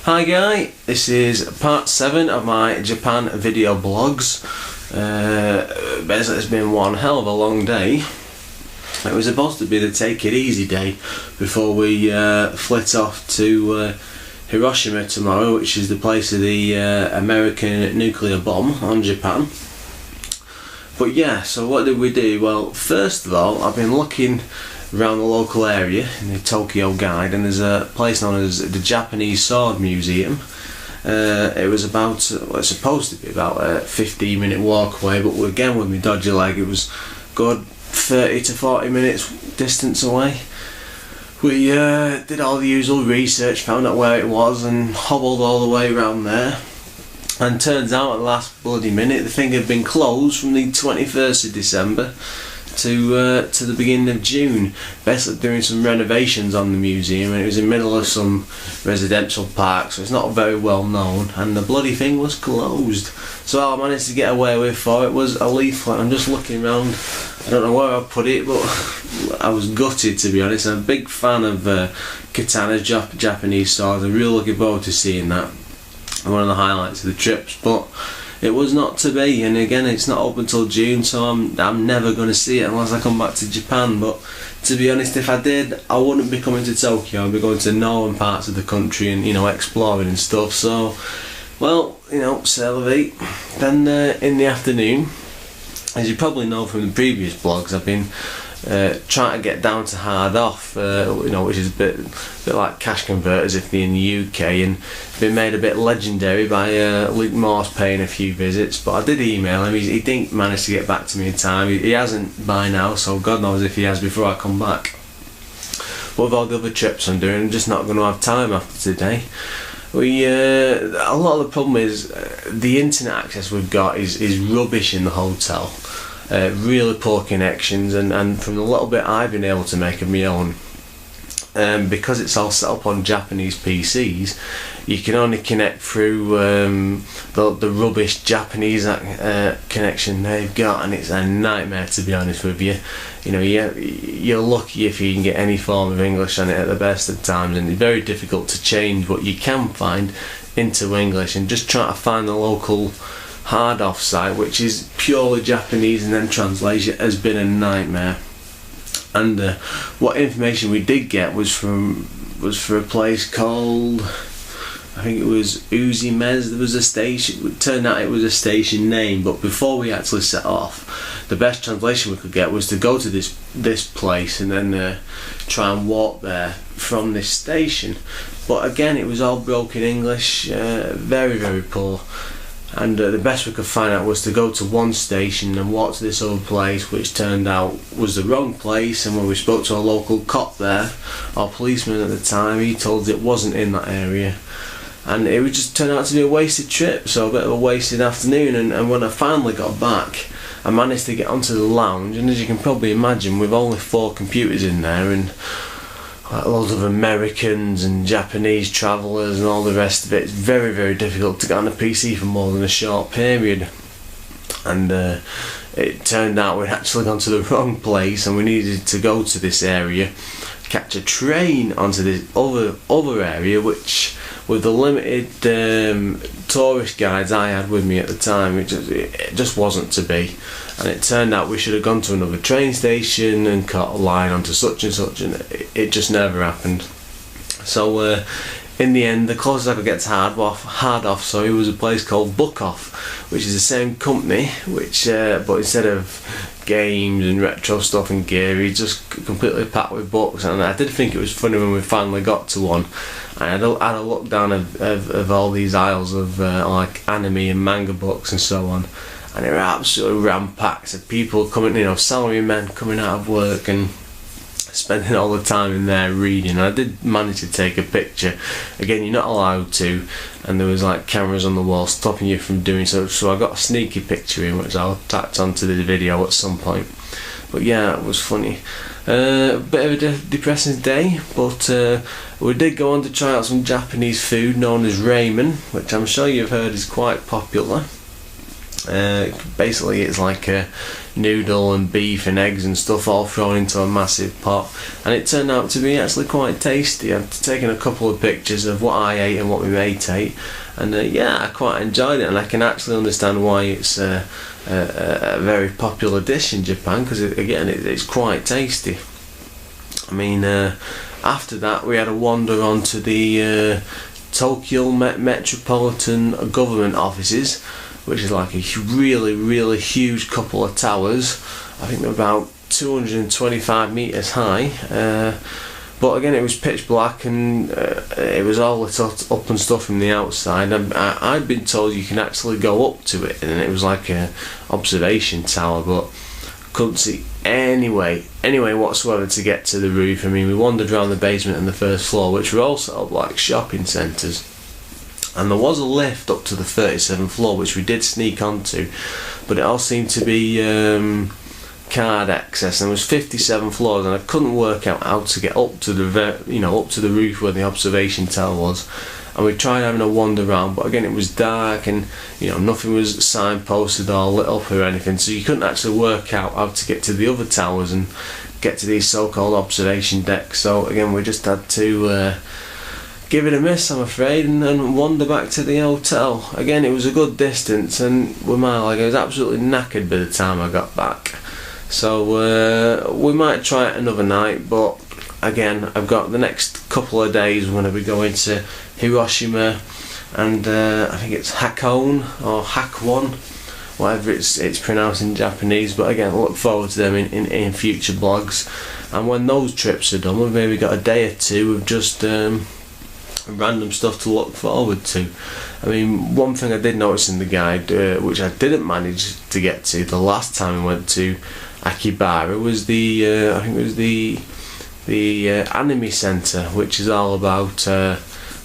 Hi guy, this is part 7 of my Japan video blogs. Basically it's been one hell of a long day. It was supposed to be the take it easy day before we flit off to Hiroshima tomorrow, which is the place of the American nuclear bomb on Japan. But yeah, so what did we do? Well, first of all, I've been looking around the local area in the Tokyo Guide, and there's a place known as the Japanese Sword Museum. It was about, well, it's supposed to be about a 15-minute walk away, but again with my dodgy leg it was good 30 to 40 minutes distance away. We did all the usual research, found out where it was and hobbled all the way around there. And turns out at the last bloody minute the thing had been closed from the 21st of December to the beginning of June, basically doing some renovations on the museum, and it was in the middle of some residential park, so it's not very well known, and the bloody thing was closed. So all I managed to get away with for it was a leaflet. I'm just looking around, I don't know where I put it, but I was gutted, to be honest. I'm a big fan of Katana's Japanese swords. I'm really looking forward to seeing that, one of the highlights of the trips, but it was not to be. And again, it's not open until June, so I'm never going to see it unless I come back to Japan. But to be honest, if I did, I wouldn't be coming to Tokyo. I'd be going to northern parts of the country and, you know, exploring and stuff. So, well, you know, c'est la vie. Then in the afternoon, as you probably know from the previous blogs, I've been trying to get down to hard off, you know, which is a bit like cash converters if they're in the UK, and been made a bit legendary by Luke Morse paying a few visits. But I did email him. He didn't manage to get back to me in time. He hasn't by now, so God knows if he has before I come back. But with all the other trips I'm doing, I'm just not going to have time after today. A lot of the problem is the internet access we've got is rubbish in the hotel. Really poor connections, and from the little bit I've been able to make of my own, because it's all set up on Japanese PCs, you can only connect through the rubbish Japanese connection they've got, and it's a nightmare, to be honest with you. You know, you're lucky if you can get any form of English on it at the best of times, and it's very difficult to change what you can find into English, and just try to find the local hard off site which is purely Japanese and then translation has been a nightmare. And what information we did get was for a place called, I think it was Uzimez. There was a station, it turned out it was a station name, but before we actually set off, the best translation we could get was to go to this place and then try and walk there from this station. But again, it was all broken English, very, very poor. And the best we could find out was to go to one station and walk to this other place, which turned out was the wrong place. And when we spoke to a local cop there, our policeman at the time, he told us it wasn't in that area. And it would just turn out to be a wasted trip, so a bit of a wasted afternoon. And when I finally got back, I managed to get onto the lounge, and as you can probably imagine, with only 4 computers in there and loads of Americans and Japanese travellers and all the rest of it, it's very, very difficult to get on a PC for more than a short period. And it turned out we'd actually gone to the wrong place, and we needed to go to this area, catch a train onto this other area, which with the limited tourist guides I had with me at the time, it just wasn't to be. And it turned out we should have gone to another train station and caught a line onto such and such, and it just never happened. So in the end, the closest I could get to hard off was a place called Book Off, which is the same company, which but instead of games and retro stuff and gear, he just completely packed with books. And I did think it was funny when we finally got to one. I had a look down of all these aisles of like anime and manga books and so on, and they were absolutely ram-packed of people coming, you know, salarymen coming out of work and spending all the time in there reading. I did manage to take a picture. Again, you're not allowed to, and there was like cameras on the wall stopping you from doing so, so I got a sneaky picture in, which I'll attach onto the video at some point. But yeah, it was funny. Bit of a depressing day, but we did go on to try out some Japanese food known as Ramen, which I'm sure you've heard is quite popular. Basically it's like a noodle and beef and eggs and stuff all thrown into a massive pot, and it turned out to be actually quite tasty. I've taken a couple of pictures of what I ate and what my mate ate, and yeah, I quite enjoyed it, and I can actually understand why it's a very popular dish in Japan, because it's quite tasty. I mean, after that we had a wander onto the Tokyo Metropolitan Government offices, which is like a really huge couple of towers. I think they're about 225 meters high, but again it was pitch black, and it was all lit up and stuff from the outside. I'd been told you can actually go up to it, and it was like a observation tower, but couldn't see any way whatsoever to get to the roof. I mean, we wandered around the basement and the first floor, which were all sort of like shopping centres, and there was a lift up to the 37th floor which we did sneak onto, but it all seemed to be card access, and there was 57 floors, and I couldn't work out how to get up to the up to the roof where the observation tower was. And we tried having a wander around, but again it was dark, and nothing was signposted or lit up or anything, so you couldn't actually work out how to get to the other towers and get to these so-called observation decks. So again, we just had to give it a miss, I'm afraid, and wander back to the hotel. Again, it was a good distance, and with my leg I was absolutely knackered by the time I got back. So we might try it another night, but again, I've got the next couple of days. We're going to be going to Hiroshima and I think it's Hakone or Hakone, whatever it's pronounced in Japanese, but again, I look forward to them in future blogs. And when those trips are done, we've maybe got a day or two of just random stuff to look forward to. I mean, one thing I did notice in the guide, which I didn't manage to get to the last time we went to Akibara, was the I think it was the anime centre, which is all about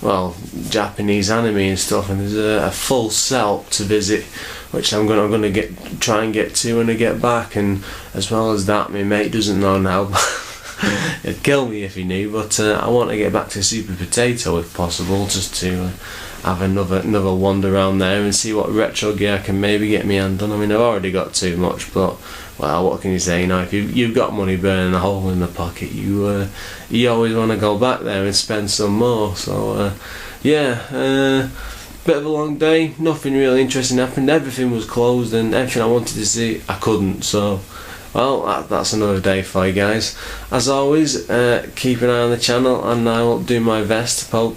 well, Japanese anime and stuff, and there's a full cell to visit, which I'm gonna try and get to when I get back. And as well as that, my mate doesn't know now. It'd kill me if he knew, but I want to get back to Super Potato if possible, just to have another wander around there and see what retro gear I can maybe get me hand on. I mean, I've already got too much, but well, what can you say? If you've got money burning a hole in the pocket, you always want to go back there and spend some more. So yeah, bit of a long day. Nothing really interesting happened. Everything was closed, and everything I wanted to see I couldn't. So well, that's another day for you guys. As always, keep an eye on the channel, and I will do my best to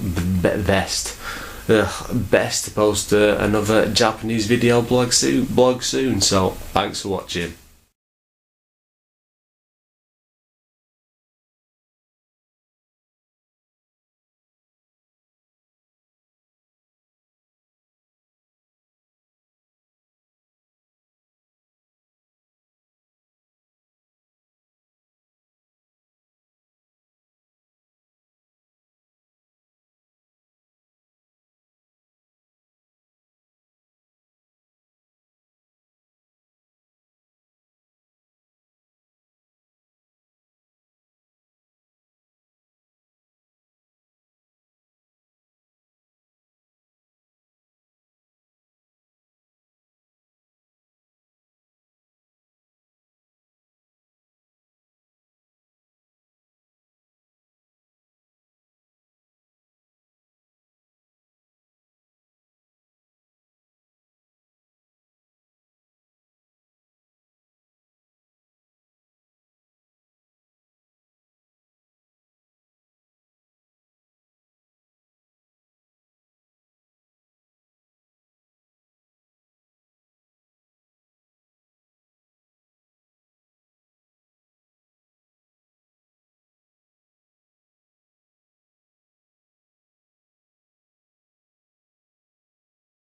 post another Japanese video blog soon. So thanks for watching.